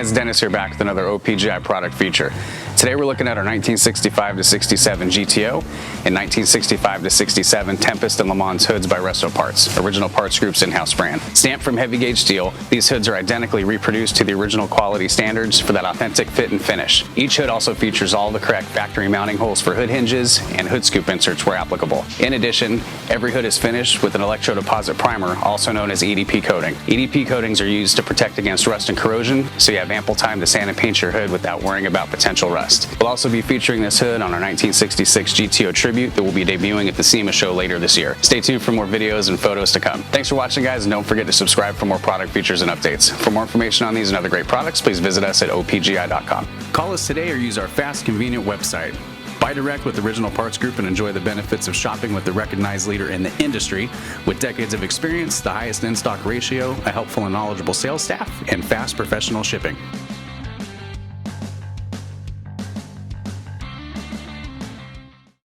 guys, Dennis here back with another OPGI product feature. Today we're looking at our 1965 to 67 GTO and 1965 to 67 Tempest and Lemans hoods by Resto Parts, Original Parts Group's in-house brand. Stamped from heavy gauge steel, these hoods are identically reproduced to the original quality standards for that authentic fit and finish. Each hood also features all the correct factory mounting holes for hood hinges and hood scoop inserts where applicable. In addition, every hood is finished with an electrodeposit primer, also known as EDP coating. EDP coatings are used to protect against rust and corrosion, so you have ample time to sand and paint your hood without worrying about potential rust. We'll also be featuring this hood on our 1966 GTO Tribute that will be debuting at the SEMA show later this year. Stay tuned for more videos and photos to come. Thanks for watching, guys, and don't forget to subscribe for more product features and updates. For more information on these and other great products, please visit us at opgi.com. Call us today or use our fast, convenient website. Buy direct with Original Parts Group and enjoy the benefits of shopping with the recognized leader in the industry with decades of experience, the highest in-stock ratio, a helpful and knowledgeable sales staff, and fast professional shipping.